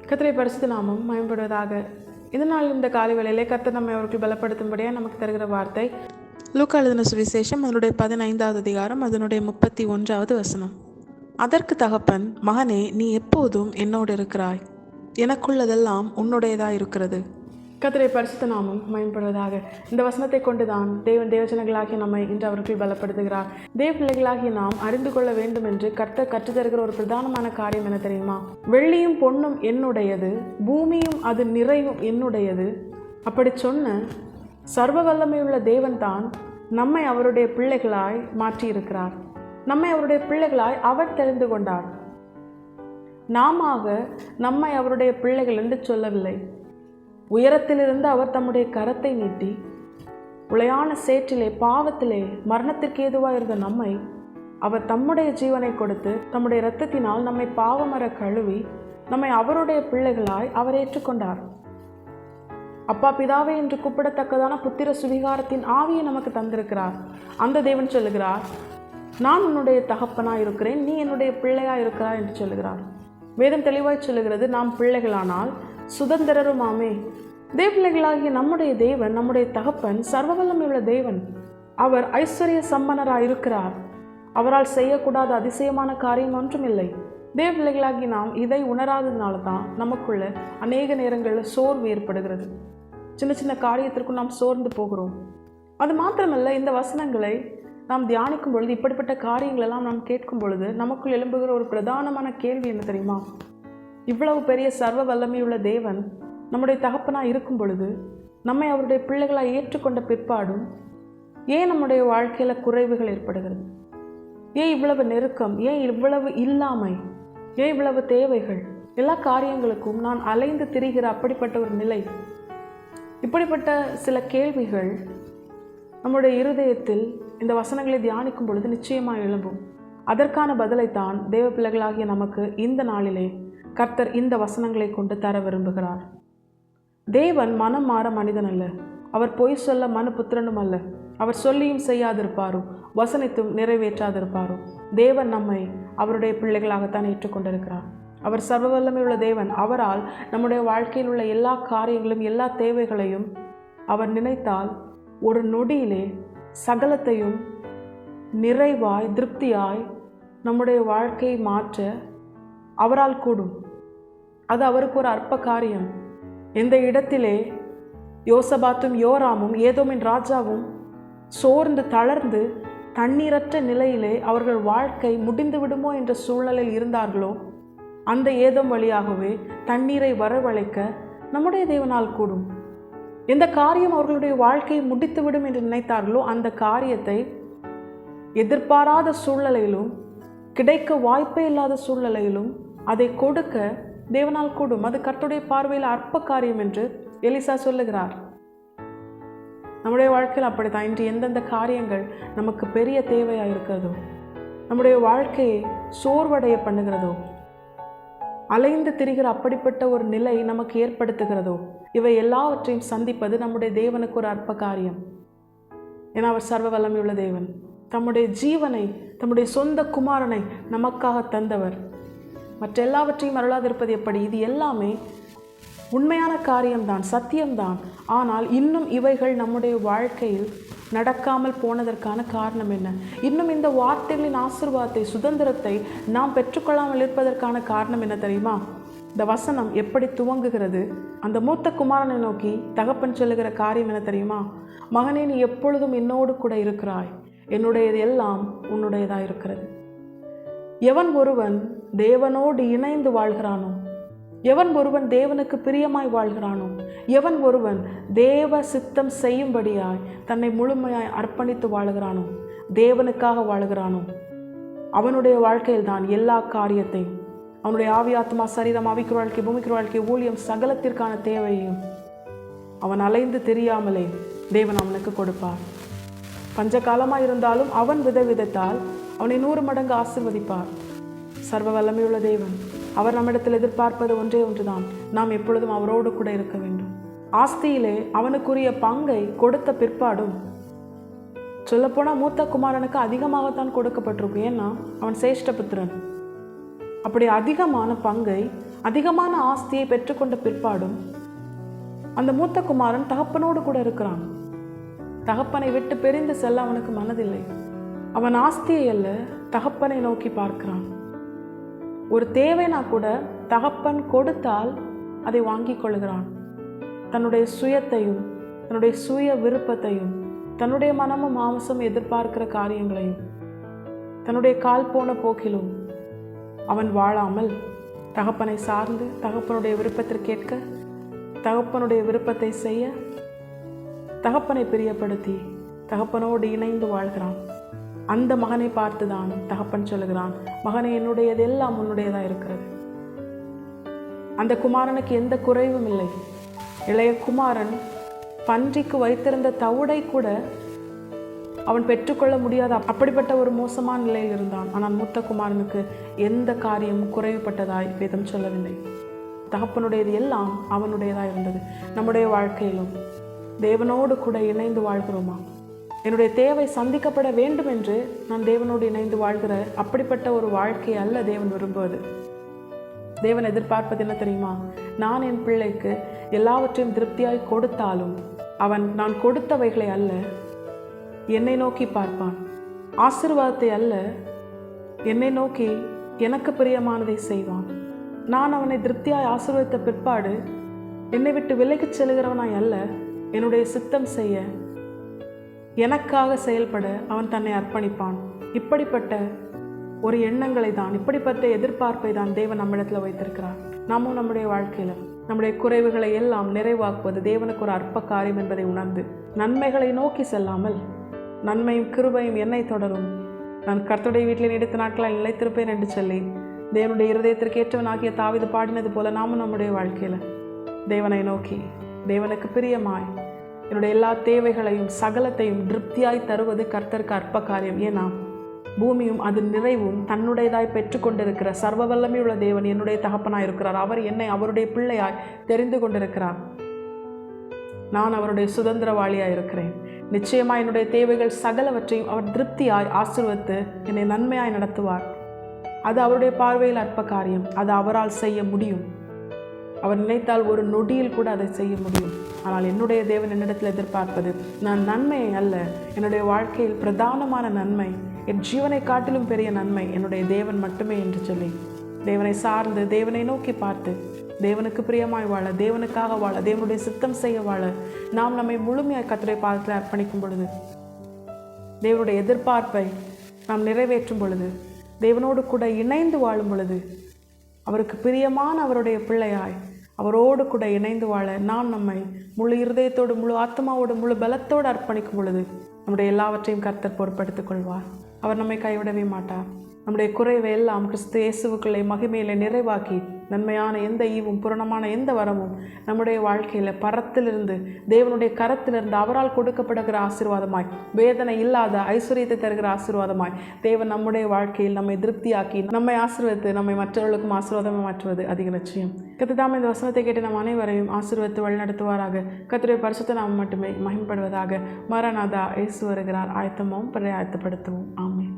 கர்த்தருடைய பரிசுத்த நாமம் மகிமைப்படுவதாக. இந்த நாள் இந்த காலை வேளையிலே கர்த்தர் நம்மை அவர்கள் பலப்படுத்தும்படியாக நமக்கு தருகிற வார்த்தை லூக்கா எழுதின சுவிசேஷம் அதனுடைய 15வது அதிகாரம் அதனுடைய 31வது வசனம். அதற்கு தகப்பன், மகனே, நீ எப்போதும் என்னோடு இருக்கிறாய், எனக்குள்ளதெல்லாம் உன்னுடையதாக இருக்கிறது. கர்த்தருடைய பரிசுத்த நாமம் மகிமைப்படுவதாக. இந்த வசனத்தை கொண்டுதான் தேவன் தேவஜனங்களாகிய நம்மை இன்று அவர்கள் பலப்படுத்துகிறார். தேவ பிள்ளைகளாகிய நாம் அறிந்து கொள்ள வேண்டும் என்று கர்த்தர் கற்றுத்தருகிற ஒரு பிரதானமான காரியம் என்ன தெரியுமா? வெள்ளியும் பொன்னும் என்னுடையது, பூமியும் அது நிறைவும் என்னுடையது. அப்படி சொன்ன சர்வ வல்லமையுள்ள தேவன் தான் நம்மை அவருடைய பிள்ளைகளாய் மாற்றியிருக்கிறார். நம்மை அவருடைய பிள்ளைகளாய் அவர் தெரிந்து கொண்டார். நாம நம்மை அவருடைய பிள்ளைகள் என்று சொல்லவில்லை. உயரத்திலிருந்து அவர் தம்முடைய கரத்தை நீட்டி உளையான சேற்றிலே, பாவத்திலே, மரணத்திற்கு ஏதுவாக இருந்த நம்மை அவர் தம்முடைய ஜீவனை கொடுத்து தம்முடைய இரத்தத்தினால் நம்மை பாவமர கழுவி நம்மை அவருடைய பிள்ளைகளாய் அவர் ஏற்றுக்கொண்டார். அப்பா பிதாவே என்று கூப்பிடத்தக்கதான புத்திர சுவிகாரத்தின் ஆவியை நமக்கு தந்திருக்கிறார். அந்த தேவன் சொல்லுகிறார், நான் உன்னுடைய தகப்பனாய் இருக்கிறேன், நீ என்னுடைய பிள்ளையாய் இருக்கிறாய் என்று சொல்லுகிறார். வேதம் தெளிவாய் சொல்லுகிறது, நாம் பிள்ளைகளானால் சுதந்திரருமாமே. தேவ பிள்ளைகளாகிய நம்முடைய தேவன், நம்முடைய தகப்பன் சர்வவல்லமையுள்ள தேவன். அவர் ஐஸ்வர்ய சம்பனராய் இருக்கிறார். அவரால் செய்யக்கூடாத அதிசயமான காரியம் ஒன்றுமில்லை. தேவ பிள்ளைகளாகி நாம் இதை உணராததுனால தான் நமக்குள்ள அநேக நேரங்களில் சோர்வு ஏற்படுகிறது. சின்ன சின்ன காரியத்திற்கும் நாம் சோர்ந்து போகிறோம். அது மாத்திரமல்ல, இந்த வசனங்களை நாம் தியானிக்கும் பொழுது, இப்படிப்பட்ட காரியங்களெல்லாம் நாம் கேட்கும் பொழுது நமக்குள் எழும்புகிற ஒரு பிரதானமான கேள்வி என்ன தெரியுமா? இவ்வளவு பெரிய சர்வ வல்லமையுள்ள தேவன் நம்முடைய தகப்பனாக இருக்கும் பொழுது, நம்மை அவருடைய பிள்ளைகளாக ஏற்றுக்கொண்ட பிற்பாடும் ஏன் நம்முடைய வாழ்க்கையில் குறைவுகள் ஏற்படுகிறது? ஏன் இவ்வளவு நெருக்கம்? ஏன் இவ்வளவு இல்லாமை? ஏன் இவ்வளவு தேவைகள்? எல்லா காரியங்களுக்கும் நான் அலைந்து திரிகிற அப்படிப்பட்ட ஒரு நிலை. இப்படிப்பட்ட சில கேள்விகள் நம்முடைய இருதயத்தில் இந்த வசனங்களை தியானிக்கும் பொழுது நிச்சயமாக எழும்பும். அதற்கான பதிலைத்தான் தேவ பிள்ளைகளாகிய நமக்கு இந்த நாளிலே கர்த்தர் இந்த வசனங்களை கொண்டு தர விரும்புகிறார். தேவன் மனம் மாற மனிதன் அல்ல. அவர் பொய் சொல்ல மனுபுத்திரனும் அல்ல. அவர் சொல்லியும் செய்யாதிருப்பாரோ, வசனித்தும் நிறைவேற்றாதிருப்பாரோ. தேவன் நம்மை அவருடைய பிள்ளைகளாகத்தான் ஏற்றுக்கொண்டிருக்கிறார். அவர் சர்வ வல்லமையுள்ள தேவன். அவரால் நம்முடைய வாழ்க்கையில் உள்ள எல்லா காரியங்களும், எல்லா தேவைகளையும் அவர் நினைத்தால் ஒரு நொடியிலே சகலத்தையும் நிறைவாய், திருப்தியாய் நம்முடைய வாழ்க்கையை மாற்ற அவரால் கூடும். அது அவருக்கு ஒரு அற்ப காரியம். எந்த இடத்திலே யோசபாத்தும் யோராமும் ஏதோமின் ராஜாவும் சோர்ந்து தளர்ந்து தண்ணீரற்ற நிலையிலே அவர்கள் வாழ்க்கை முடிந்து விடுமோ என்ற சூழ்நிலையில் இருந்தார்களோ, அந்த ஏதோம் வழியாகவே தண்ணீரை வரவழைக்க நம்முடைய தேவனால் கூடும். எந்த காரியம் அவர்களுடைய வாழ்க்கையை முடித்துவிடும் என்று நினைத்தார்களோ, அந்த காரியத்தை எதிர்பாராத சூழ்நிலையிலும், கிடைக்க வாய்ப்பே இல்லாத சூழ்நிலையிலும் அதை கொடுக்க தேவனால் கூடும். அது கர்த்தருடைய பார்வையில் அற்ப காரியம் என்று எலிசா சொல்லுகிறார். நம்முடைய வாழ்க்கையில் அப்படித்தான். இன்று எந்தெந்த காரியங்கள் நமக்கு பெரிய தேவையாக இருக்கிறதோ, நம்முடைய வாழ்க்கையை சோர்வடைய பண்ணுகிறதோ, அலைந்து திரிகிற அப்படிப்பட்ட ஒரு நிலை நமக்கு ஏற்படுத்துகிறதோ, இவை எல்லாவற்றையும் சந்திப்பது நம்முடைய தேவனுக்கு ஒரு அற்ப காரியம். ஏன்னா அவர் சர்வ வல்லமையுள்ள தேவன். தம்முடைய ஜீவனை, தம்முடைய சொந்த குமாரனை நமக்காக தந்தவர். மற்ற எல்லாவற்றையும் அருளாதிருப்பது எப்படி? இது எல்லாமே உண்மையான காரியம்தான், சத்தியம்தான். ஆனால் இன்னும் இவைகள் நம்முடைய வாழ்க்கையில் நடக்காமல் போனதற்கான காரணம் என்ன? இன்னும் இந்த வார்த்தைகளின் ஆசீர்வாதத்தை, சுதந்திரத்தை நாம் பெற்றுக்கொள்ளாமல் இருப்பதற்கான காரணம் என்ன தெரியுமா? இந்த வசனம் எப்படி துவங்குகிறது? அந்த மூத்த குமாரனை நோக்கி தகப்பன் சொல்லுகிற காரியம் என்ன தெரியுமா? மகனே, நீ எப்பொழுதும் என்னோடு கூட இருக்கிறாய், என்னுடையது எல்லாம் உன்னுடையதாக இருக்கிறது. எவன் ஒருவன் தேவனோடு இணைந்து வாழ்கிறானோ, எவன் ஒருவன் தேவனுக்கு பிரியமாய் வாழ்கிறானோ, எவன் ஒருவன் தேவ சித்தம் செய்யும்படியாய் தன்னை முழுமையாய் அர்ப்பணித்து வாழுகிறானோ, தேவனுக்காக வாழுகிறானோ, அவனுடைய வாழ்க்கையில் தான் எல்லா காரியத்தையும், அவனுடைய ஆவி, ஆத்மா, சரீரம், ஆவிக்குரிய வாழ்க்கை, பூமிக்குரிய வாழ்க்கை, ஊழியம், சகலத்திற்கான தேவையும் அவன் அலைந்து தெரியாமலே தேவன் அவனுக்கு கொடுப்பார். பஞ்ச காலமாக இருந்தாலும் அவன் விதைத்தால் அவனை 100 மடங்கு ஆசீர்வதிப்பார். சர்வ வல்லமையுள்ள தேவன். அவர் நம்மிடத்தில் எதிர்பார்ப்பது ஒன்றே ஒன்றுதான், நாம் எப்பொழுதும் அவரோடு கூட இருக்க வேண்டும். ஆஸ்தியிலே அவனுக்குரிய பங்கை கொடுத்த பிற்பாடும், சொல்லப்போனால் மூத்த குமாரனுக்கு அதிகமாகத்தான் கொடுக்கப்பட்டிருக்கும். ஏன்னா அவன் சேஷ்டபுத்திரன். அப்படி அதிகமான பங்கை அதிகமான ஆஸ்தியை பெற்றுக்கொண்ட பிற்பாடும் அந்த மூத்த குமாரன் தகப்பனோடு கூட இருக்கிறான். தகப்பனை விட்டு பிரிந்து செல்ல அவனுக்கு மனதில்லை. அவன் ஆஸ்தியை அல்ல, தகப்பனை நோக்கி பார்க்கிறான். ஒரு தேவைனா கூட தகப்பன் கொடுத்தால் அதை வாங்கிக் கொள்கிறான். தன்னுடைய சுயத்தையும் தன்னுடைய சுய விருப்பத்தையும் தன்னுடைய மனமும் மாம்சம் எதிர்பார்க்கிற காரியங்களையும் தன்னுடைய கால் போன போக்கிலும் அவன் வாழாமல் தகப்பனை சார்ந்து தகப்பனுடைய விருப்பத்திற்கேற்க தகப்பனுடைய விருப்பத்தை செய்ய தகப்பனை பிரியப்படுத்தி தகப்பனோடு இணைந்து வாழ்கிறான். அந்த மகனை பார்த்துதான் தகப்பன் சொல்லுகிறான், மகனே, என்னுடையது எல்லாம் உன்னுடையதாக இருக்கிறது. அந்த குமாரனுக்கு எந்த குறைவும் இல்லை. இளைய குமாரன் பன்றிக்கு வைத்திருந்த தவிடை கூட அவன் பெற்றுக்கொள்ள முடியாத அப்படிப்பட்ட ஒரு மோசமான நிலையில் இருந்தான். ஆனால் மூத்த குமாரனுக்கு எந்த காரியமும் குறைவுபட்டதாய் வேதம் சொல்லவில்லை. தகப்பனுடையது எல்லாம் அவனுடையதாக இருந்தது. நம்முடைய வாழ்க்கையிலும் தேவனோடு கூட இணைந்து வாழ்கிறோமா? என்னுடைய தேவை சந்திக்கப்பட வேண்டும் என்று நான் தேவனோடு இணைந்து வாழ்கிற அப்படிப்பட்ட ஒரு வாழ்க்கை அல்ல தேவன் விரும்புவது. தேவன் எதிர்பார்ப்பது என்ன தெரியுமா? நான் என் பிள்ளைக்கு எல்லாவற்றையும் திருப்தியாய் கொடுத்தாலும் அவன் நான் கொடுத்தவைகளை அல்ல, என்னை நோக்கி பார்ப்பான். ஆசீர்வாதத்தை அல்ல, என்னை நோக்கி எனக்கு பிரியமானதை செய்வான். நான் அவனை திருப்தியாய் ஆசீர்வதித்த பிற்பாடு என்னை விட்டு விலகிச் செல்கிறவனாய் அல்ல, என்னுடைய சித்தம் செய்ய எனக்காக செயல்பட அவன் தன்னை அர்ப்பணிப்பான். இப்படிப்பட்ட ஒரு எண்ணங்களை தான், இப்படிப்பட்ட எதிர்பார்ப்பை தான் தேவன் நம்மிடத்தில் வைத்திருக்கிறார். நாமும் நம்முடைய வாழ்க்கையில் நம்முடைய குறைவுகளை எல்லாம் நிறைவாக்குவது தேவனுக்கு ஒரு அற்ப காரியம் என்பதை உணர்ந்து நன்மைகளை நோக்கி செல்லாமல் நன்மையும் கிருபையும் என்னை தொடரும், நான் கர்த்தருடைய வீட்டில் நீடித்த நாட்களால் நிலைத்திருப்பேன் என்று சொல்லி தேவனுடைய இருதயத்திற்கு ஏற்றவனாகிய தாவீது பாடினது போல நாமும் நம்முடைய வாழ்க்கையில் தேவனை நோக்கி தேவனுக்கு பிரியமாய் என்னுடைய எல்லா தேவைகளையும் சகலத்தையும் திருப்தியாய் தருவது கர்த்தருக்கு அற்ப காரியம். ஏன்னா பூமியும் அது நிறைவும் தன்னுடையதாய் பெற்றுக்கொண்டிருக்கிற சர்வ வல்லமையுள்ள தேவன் என்னுடைய தகப்பனாய் இருக்கிறார். அவர் என்னை அவருடைய பிள்ளையாய் தெரிந்து கொண்டிருக்கிறார். நான் அவருடைய சுதந்திரவாளியாய் இருக்கிறேன். நிச்சயமாக என்னுடைய தேவைகள் சகலவற்றையும் அவர் திருப்தியாய் ஆசீர்வதித்து என்னை நன்மையாய் நடத்துவார். அது அவருடைய பார்வையில் அற்ப காரியம். அது அவரால் செய்ய முடியும். அவர் நினைத்தால் ஒரு நொடியில் கூட அதை செய்ய முடியும். ஆனால் என்னுடைய தேவன் என்னிடத்தில் எதிர்பார்ப்பது நான் நன்மையை அல்ல, என்னுடைய வாழ்க்கையில் பிரதானமான நன்மை, என் ஜீவனை காட்டிலும் பெரிய நன்மை என்னுடைய தேவன் மட்டுமே என்று சொல்லி தேவனை சார்ந்து தேவனை நோக்கி பார்த்து தேவனுக்கு பிரியமாய் வாழ, தேவனுக்காக வாழ, தேவனுடைய சித்தம் செய்ய வாழ நாம் நம்மை முழுமையாய் கர்த்தருடைய பாதத்தில் அர்ப்பணிக்கும் பொழுது, தேவனுடைய எதிர்பார்ப்பை நாம் நிறைவேற்றும் பொழுது, தேவனோடு கூட இணைந்து வாழும் பொழுது, அவருக்கு பிரியமான அவருடைய பிள்ளையாய் அவரோடு கூட இணைந்து வாழ நாம் நம்மை முழு இருதயத்தோடு முழு ஆத்மாவோடு முழு பலத்தோடு அர்ப்பணிக்கும் பொழுது நம்முடைய எல்லாவற்றையும் கர்த்தர் பொறுப்படுத்திக் கொள்வார். அவர் நம்மை கைவிடவே மாட்டார். நம்முடைய குறைவை எல்லாம் கிறிஸ்து இயேசுவுக்குள்ளே மகிமையிலே நிறைவாக்கி நன்மையான எந்த ஈவும் பூரணமான எந்த வரமும் நம்முடைய வாழ்க்கையில் பரத்திலிருந்து தேவனுடைய கரத்திலிருந்து அவரால் கொடுக்கப்படுகிற ஆசீர்வாதமாய், வேதனை இல்லாத ஐஸ்வர்யத்தை தருகிற ஆசீர்வாதமாய் தேவன் நம்முடைய வாழ்க்கையில் நம்மை திருப்தியாக்கி நம்மை ஆசீர்வதித்து நம்மை மற்றவர்களுக்கும் ஆசீர்வாதமாக மாற்றுவது அதிக நிச்சயம். கர்த்தர் இந்த வசனத்தை கேட்டு நம் அனைவரையும் ஆசீர்வதித்து வழிநடத்துவாராக. கர்த்தருடைய பரிசுத்த நாமம் மட்டுமே மகிமைப்படுவதாக. மரணாதா, இயேசு வருகிறார். ஆயத்தமும் ஆயத்தப்படுத்துவோம். ஆமென்.